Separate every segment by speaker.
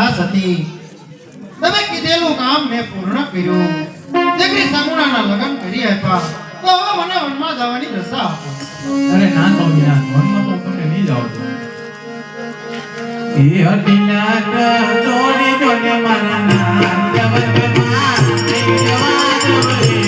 Speaker 1: આસ હતી. તમે કીધેલું કામ મેં પૂર્ણ કર્યું. દીકરી સગુણાના લગ્ન કરી આપ્યા. તો હવે મને વનમાં જવાની રજા આપો.
Speaker 2: અરે ના સ્વામિનાથ, વનમાં તો તમને નહીં જાવ દો. એ અતિનાથ જોડી જોને મારા નામ જવનમાં નહીં જવા દોરે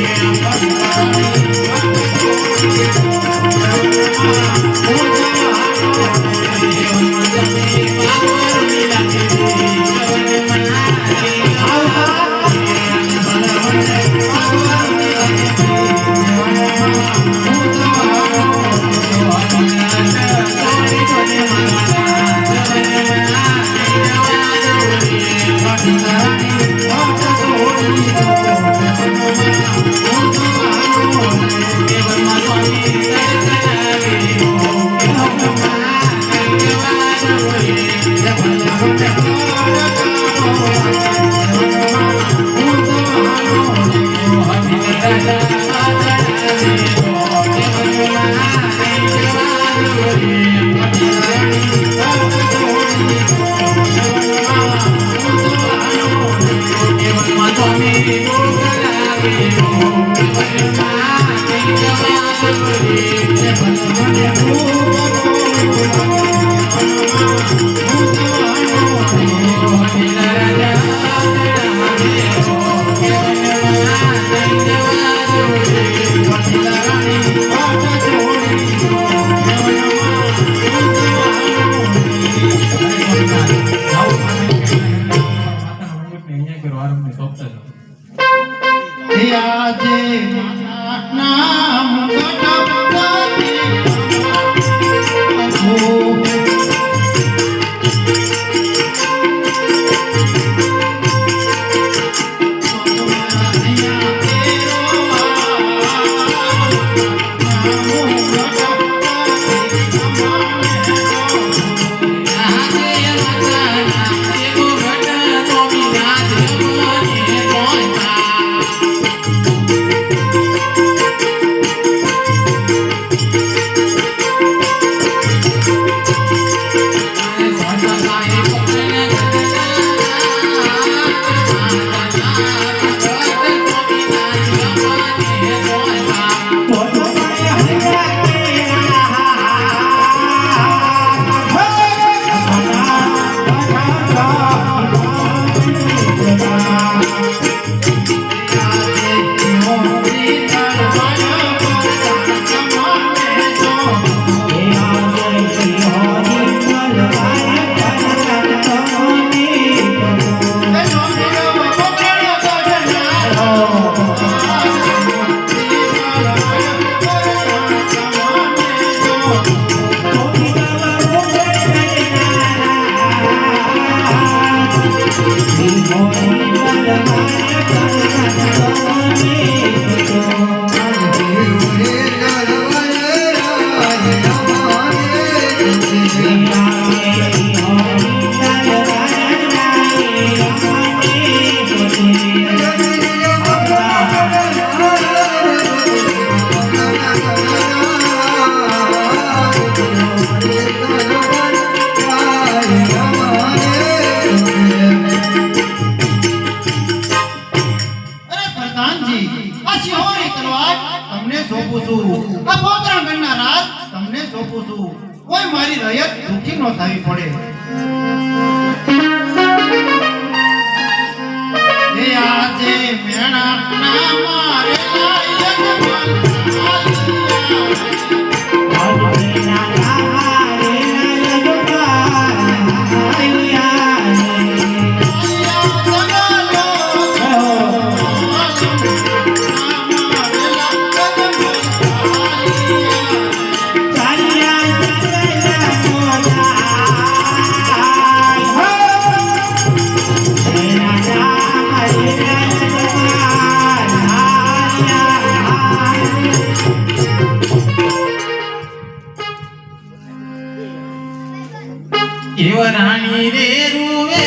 Speaker 1: કોઈ મારી રયત દુખી ન થવી પડે. એ આજે મેણા ના મારે
Speaker 2: રાણી રે રૂવે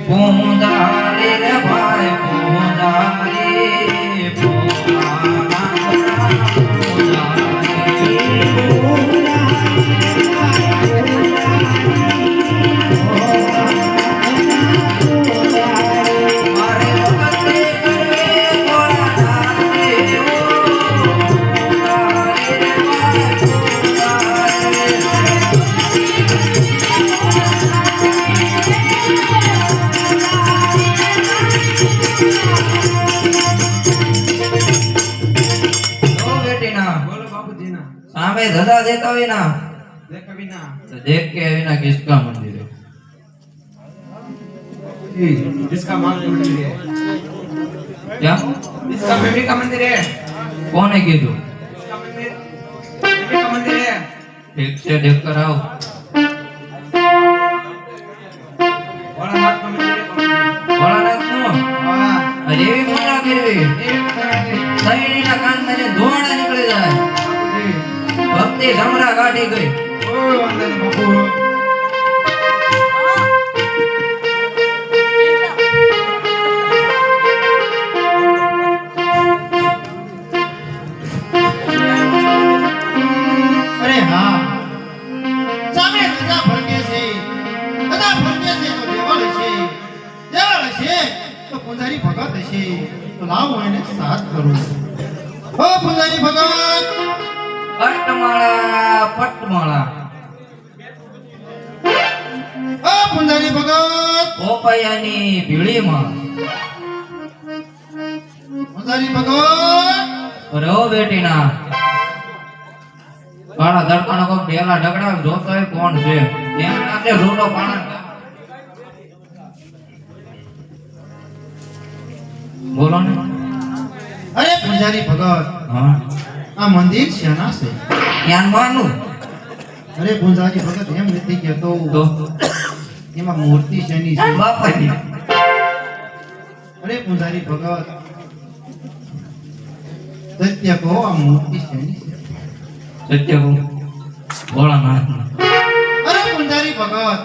Speaker 3: પૂંજારી રે ભાઈ પૂંજારી सामे धंधा देखा भी ना तो देख के अभी ना किसका मंदिर है
Speaker 2: जिसका माल मंदिर है
Speaker 3: क्या
Speaker 2: इसका बेबी का मंदिर है
Speaker 3: कौन है कीधु
Speaker 2: इसका मंदिर बेबी का मंदिर है
Speaker 3: ठीक से देख कर आओ
Speaker 2: भोलानाथ का मंदिर है
Speaker 3: भोलानाथ नो
Speaker 2: हां
Speaker 3: अरे भी मोला करवी सही ना कान में धोड़ा निकल जाए भक्ति समरा काटी गई
Speaker 2: ओ वंदन बाबू
Speaker 1: अरे हाँ सामे ધજા ફરકે છે ધજા ફરકે છે તો દેવળ છે તો પૂજારી ભગત હશે તો લાવો એને સાથ કરું ઓ પૂજારી ભગત
Speaker 3: પટમાળા
Speaker 1: ઓ પૂજારી ભગત
Speaker 3: પોપૈયાની ભીડીમાં
Speaker 1: પૂજારી ભગત
Speaker 3: રો બેટીના કાળા દડકાનો કોક ઢેલા ઢગડા જોતો હોય કોણ છે એમ લાગે જોડો પાણા બોલો ને
Speaker 1: અરે પૂજારી ભગત
Speaker 3: હા
Speaker 1: આ મંદિર શાના છે
Speaker 3: જ્ઞાન માનું
Speaker 1: અરે પૂજારી ભગત એમ નથી કહેતો
Speaker 3: તો
Speaker 1: એમાં મૂર્તિ શેની છે
Speaker 3: બાપાજી
Speaker 1: અરે પૂજારી ભગત સત્ય કહો આ મૂર્તિ શેની છે
Speaker 3: સત્ય કહું ભોળાનાથ
Speaker 1: અરે પૂજારી ભગત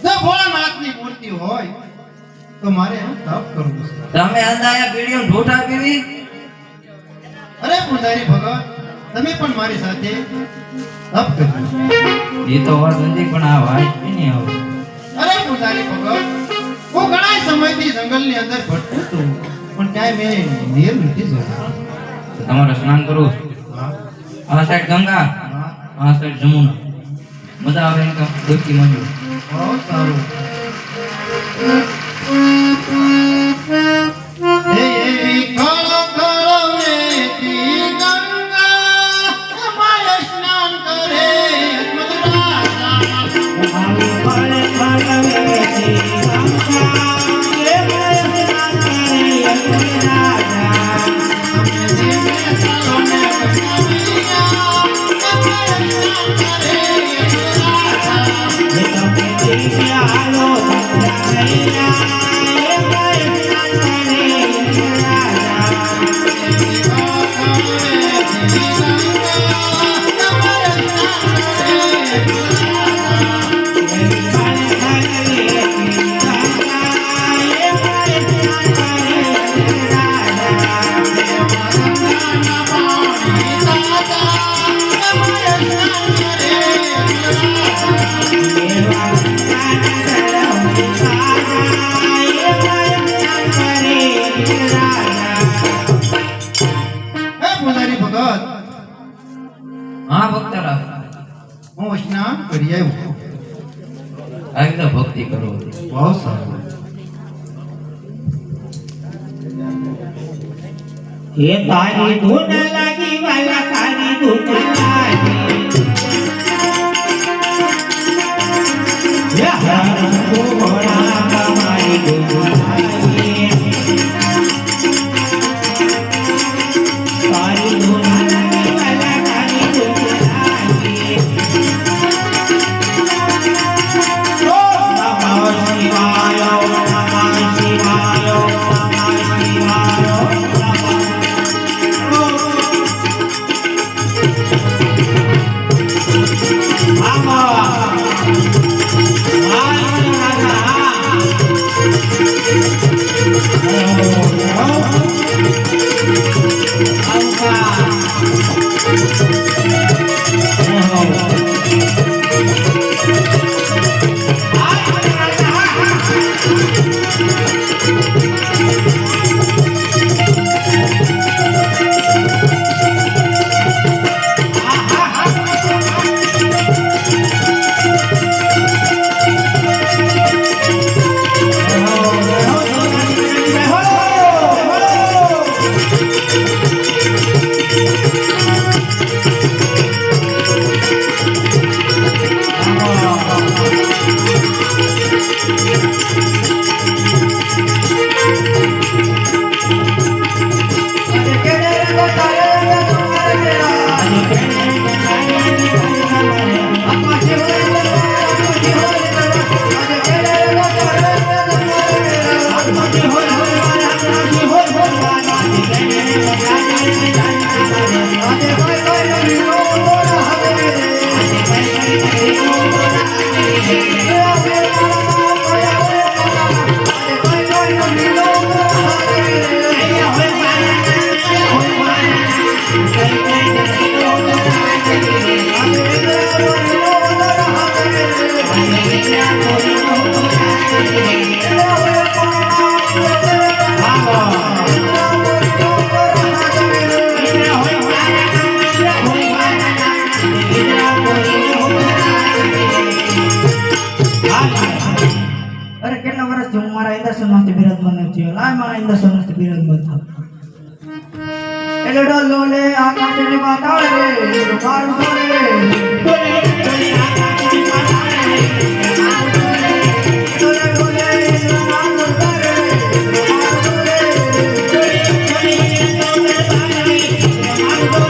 Speaker 1: જો ભોળાનાથની મૂર્તિ હોય તો મારે એનું તપ કરવું છે
Speaker 3: તમે અંદાયા પીડીઓ ઢોઠા પીવી
Speaker 1: અરે પૂજારી ભગત તમે પણ મારી સાથે તપ કરજો
Speaker 3: એ તો વાત નથી પણ આ વાત નહીં આવે
Speaker 1: અરે પૂજારી ભગત હું ઘણા સમયથી જંગલની અંદર ભટકું છું પણ ક્યાંય મેં નીર નથી જોયા
Speaker 3: તમારે સ્નાન કરવું છે.
Speaker 1: હા
Speaker 3: આ સાઈડ ગંગા
Speaker 1: હા
Speaker 3: આ સાઈડ જમુના મજા આવે ને દુઃખી મંજુ
Speaker 1: બહુ સારું હે ખળ ખળ વેતી ગંગા માય સ્નાન કરે મધુરા
Speaker 3: હા ભક્તરા
Speaker 1: હું સ્નાન કરી આવ્યો
Speaker 3: આવી તો ભક્તિ કરો
Speaker 1: બહુ સારું
Speaker 4: ये तारी धुन लगी वाला तारी धुन लगी हरम को घोड़ा हमारी धुन लगी तारी धुन लगी वाला तारी धुन लगी नमः शिवाय नमः शिवाय नमः शिवाय Vamos. Vamos,
Speaker 5: અરે કેટલા વર્ષથી હું મારા ઇન્દ્રસનમાંથી બિરાજમાન નથી થયો. લાય મારા ઇન્દ્રસનમાંથી બિરાજમાન થાવ. એટલે ડોલો લે આકાશની પાતાળ રે મારું ડોલે ડોલે આકાશની પાતાળ રે ડોલે ડોલે મારું ડોલે મારું ડોલે ડોલે ડોલે મારું ડોલે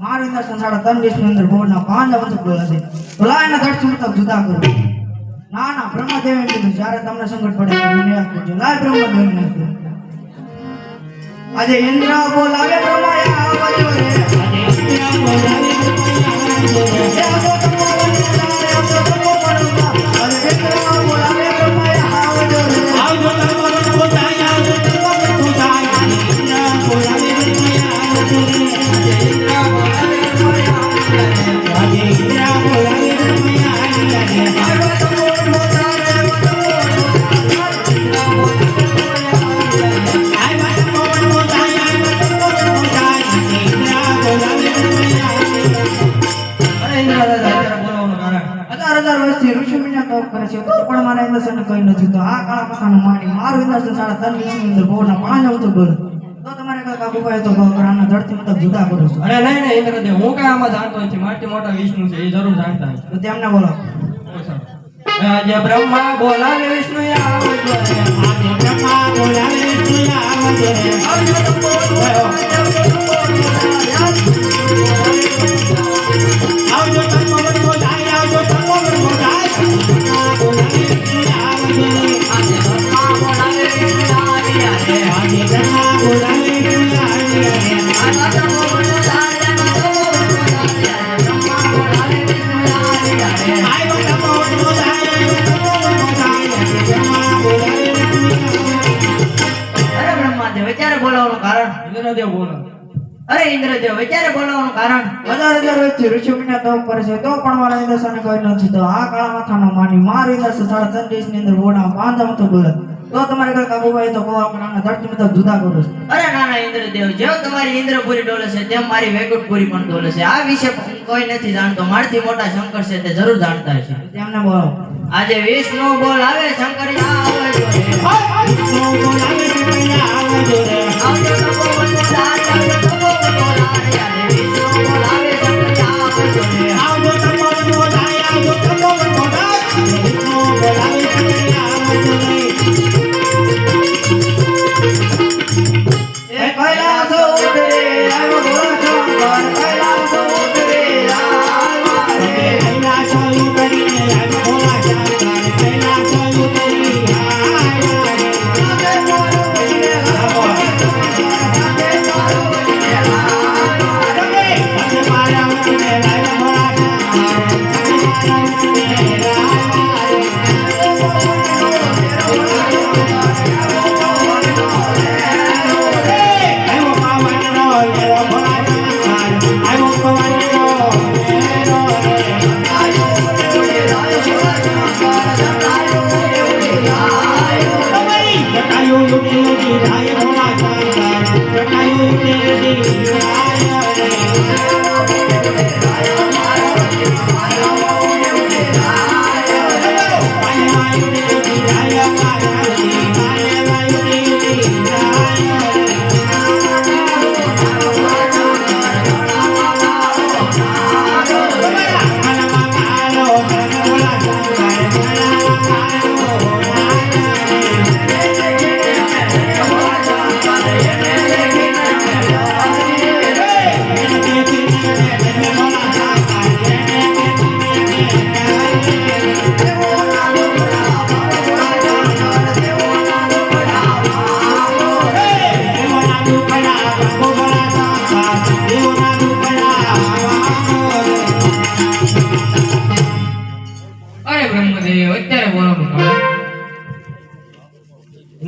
Speaker 5: મારું ઇન્દ્રસન 3.5 ની અંદર ભોળના 5 વર્ષ બોલા છે. તો લાયના ધરતી મુતક જુદા કરો. ના ના બ્રહ્મદેવે એમ કીધું જ્યારે તમને સંકટ પડે તો મને યાદ કરજો. લાય બ્રહ્મદેવ ને આજે ઇન્દ્ર બોલાવે બ્રહ્માયા આવજો રે આજે ઇન્દ્ર બોલાવે બ્રહ્માયા આવજો રે આવજો તમો પડવા આજે ઇન્દ્ર બોલાવે બ્રહ્માયા આવજો રે આવજો તમો પડવા આવજો તમો પડવા ઇન્દ્ર બોલાવે બ્રહ્માયા આવજો રે પણ મારા ઇન્દ્રસન કઈ નથી. તો આ કાળા પથાનો માણી મારું ઇન્દ્રસન 3.5 ની અંદર ભોળના 5 અવતાર બોલે. તો તમારે કઈ કાબુ પાય તો આના ધરતી મુતક જુદા કરો છો.
Speaker 3: અરે નહીં નહીં ઇન્દ્રદેવ, હું કઈ આમાં જાણતો નથી. માટી મોટા વિષ્ણુ છે, એ જરૂર જાણતા હશે.
Speaker 5: તો તેમને બોલો.
Speaker 3: આજે બ્રહ્મા બોલાવે વિષ્ણુ આવજો રે આજે બ્રહ્મા બોલાવે વિષ્ણુ આવજો રે આવજો તો બોલો આવજો તો બોલો જાય આવજો તો બોલો જાય બોલાવે વિષ્ણુ આવજો રે આજે બ્રહ્મા બોલાવે વિષ્ણુ આવજો રે આજે બ્રહ્મા બોલાવે વિષ્ણુ આવજો રે આજે તો બોલો જાય બ્રહ્મા બોલાવે વિષ્ણુ આવજો રે આય તો બોલો અરે બ્રહ્માદેવ વિચારે બોલાવવાનું કારણ ઇન્દ્રદેવ બોલો. અરે ઇન્દ્રદેવ વિચારે બોલાવવાનું કારણ
Speaker 5: 1000 વર્ષથી ઋષિમુનિઓ તપ કરે છે તો પણ મારા ઇન્દ્રસન કોઈ નથી. તો આ કાળા માથાનો માની મારું ઇન્દ્રસન 3.5 ની અંદર ભોળના 5 અવતાર બોલે. તો તમારે કઈ કાબુ પાય તો કહો આના ધરતી મુતક જુદા કરો છો.
Speaker 3: અરે નાના ઇન્દ્રદેવ, જેમ તમારી ઇન્દ્રપુરી ડોલે છે તેમ મારી વૈકુંઠપુરી પણ ડોલે છે. આ વિશે કોઈ નથી જાણતો. મારથી મોટા શંકર છે તે જરૂર જાણતા હશે.
Speaker 5: તેમને બોલો.
Speaker 3: આજે વિષ્ણુ બોલાવે શંકર આવજો રે વિષ્ણુ બોલાવે શંકર આવજો રે આવજો તો બોલો જાય આવજો તો બોલો જાય આજે વિષ્ણુ બોલાવે શંકર આવજો રે આવજો તો બોલો જાય આવજો તો બોલો જાય વિષ્ણુ બોલાવે શંકર આવજો રે
Speaker 5: એ કૈલાસ ઉતરે આવ્યો ભોળો શંકર કૈલાસ ઉતરે આવ્યો રે
Speaker 3: કૈલાસ ઉતરીને આવ્યો ભોળા શંકર કૈલાસ ઉતરી આવ્યો રે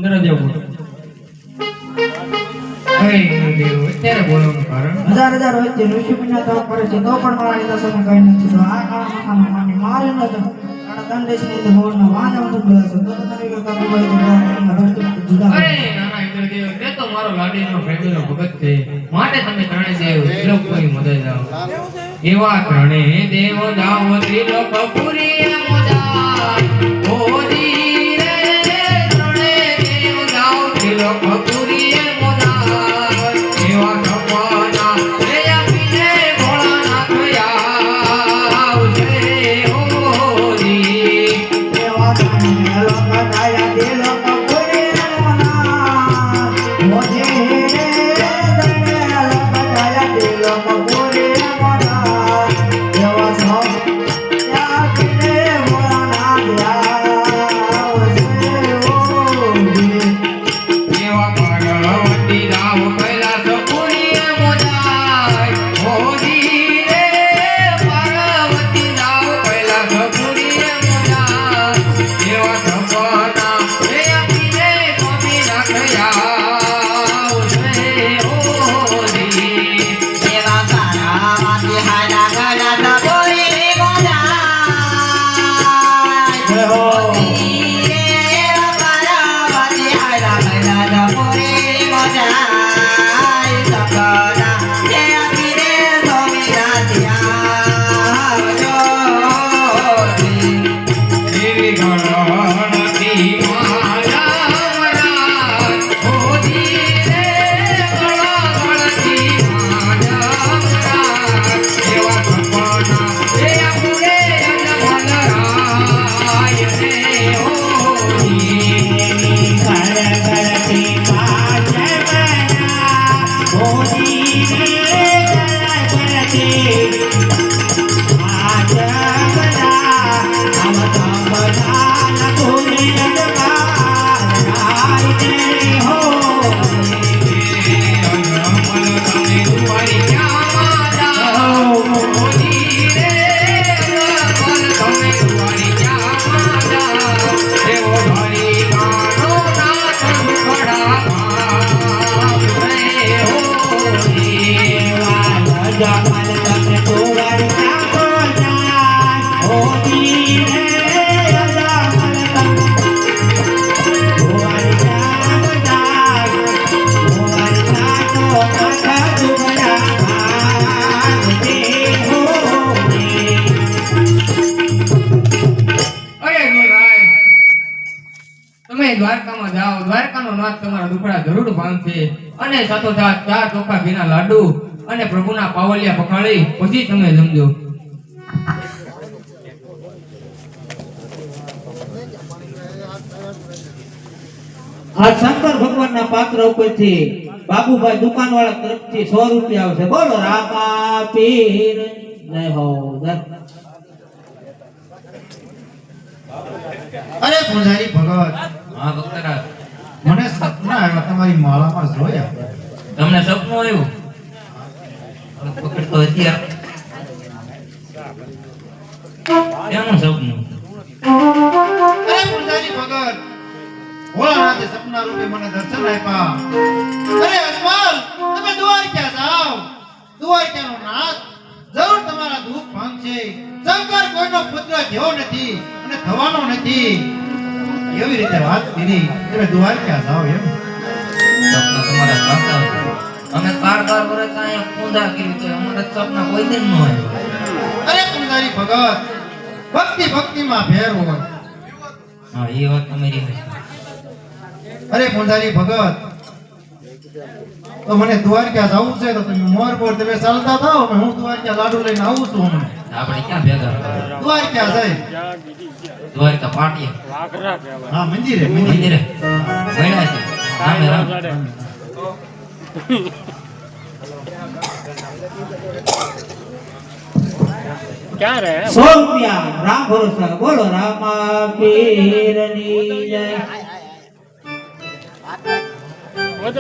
Speaker 3: ઇન્દ્રદેવ બોલો. હે ઇન્દ્રદેવ, અત્યારે બોલવાનું કારણ?
Speaker 5: હજાર વર્ષથી ઋષિમુનિઓ તપ કરે છે તો પણ મારા નિદર્શનો કઈ નથી તો આ કાળ માથામાં મારી ન તો દંડેશની તો હોળના વાંધા વધુ બોલે છે તો તને કે કાબુ ભાઈ તો જુદા
Speaker 3: અરે નાના ઇન્દ્રદેવ, તે તો મારો લાડીનો પ્રેમીનો ભગત છે, માટે તમે ત્રણે દેવ ત્રિલોકની મદદ જાઓ. એવા ત્રણે દેવ જાઓ ત્રિલોકપુરી મોજા. ઓજી રે ત્રણે દેવ જાઓ ત્રિલોકપુરી મોજા. એવા સપના રે આપીને ભોળાનાથ આવશે. ઓજી
Speaker 5: દેવા તાણે લોક દાયા દે લોક પુરે મના મોજે રે દને લોક દાયા દે લોક પુરે મના દેવા સો યા કિને મોના દયા વસે ઓજી
Speaker 3: એવા પાર્વતી રાવ કૈલાસપુરી મોજાય. ઓજી રે પાર્વતી રાવ કૈલાસપુરી મોજાય. એવા સપના રે આપીને સ્વામી રાખ્યા આવશે. ઓજી
Speaker 5: દેવા તારા માતી હાડા ગળા બોલી ગોડા જય હો દેવા તારા માતી હાડા ગળા બોલી ગોડા સપના તે આપીને સ્વામી રાખ્યા આવજો
Speaker 3: દેવી ગણપતિ મારા વરાજ. ઓજી રે ગણપતિ મારા વરાજ. એવા સપના રે આપુને અનમોલરાય રે. ઓજી
Speaker 4: કરતી પાછે મના ઓજી રે કરતી પાછે મના આમ તમના નકોરી અનમાય રે હો
Speaker 3: અનમોલરાય દુવારી ક્યાં જાઓ. ઓજી રે અનમોલરાય દુવારી ક્યાં જાઓ. એવો ધરી માનો નાથ ઘડા ભાવ રે. ઓજી
Speaker 4: જમલ તમને તોવાર નાખો જાય ઓજી રે જમલ તમને તોવાર નાખો જાય તોવાર નાખો માથા દુબળા ભાગતે હો
Speaker 3: અરે ગુરુરાય, તમે દ્વારકામાં જાઓ, દ્વારકાનો નાથ તમારા દુખડા જરૂર ભાંગશે અને સાથોસાથ 4 ચોખા ઘીના લાડુ અને પ્રભુના પાવલિયા પખાળી પછી તમે જમજો.
Speaker 4: આ શંકર ભગવાનના પાત્ર ઉપરથી બાબુભાઈ દુકાનવાળા તરફથી 100 રૂપિયા આવશે. બોલો રામા પીર જય હો જય.
Speaker 1: અરે પૂજારી ભગત,
Speaker 3: હા ભક્તરાજ,
Speaker 1: મને સપના આવ્યા તમારી માળામાં જોયા.
Speaker 3: તમને સપનું આવ્યું? પકડતો અત્યારે કેનું સપનું?
Speaker 1: અરે પૂજારી ભગત, ભોળાનાથે સપના રૂપે મને દર્શન આપ્યા. અરે અજમલ, તમે દ્વારકા જાઓ. દ્વારકાનો નાથ જરૂર તમારા દુઃખ ભાંગશે. શંકર કોઈનો પુત્ર જેવો નથી અને થવાનો નથી. એવી રીતે વાત કરી. તમે દ્વારકા જાઓ એમ.
Speaker 3: સપના તમારા સાચા છે. અમે 12 વર્ષ અહીંયા પૂજા કરી તો અમારા સપના કોઈ દિન ન આવ્યા.
Speaker 1: અરે પૂજારી ભગત, ભક્તિમાં ફેર હોય.
Speaker 3: હા, એ વાત તમારી છે.
Speaker 1: અરે પૂજારી ભગત, તો મને દ્વારકા જવું છે તો તમે મોર પર તમે ચાલતા થાઓ. હું દ્વારકા લાડુ લઈને આવું છું હમણાં.
Speaker 3: આપણે ક્યાં ભેગા થયા?
Speaker 1: દ્વારકા જઈ.
Speaker 3: દ્વારકા પાટીએ
Speaker 1: હા, મંદિરે
Speaker 3: મંદિરે મળ્યા છે. રામે રામ.
Speaker 4: ક્યાં રહે 100 રૂપિયા રામ ભરોસા. બોલો રામા પીરની જય.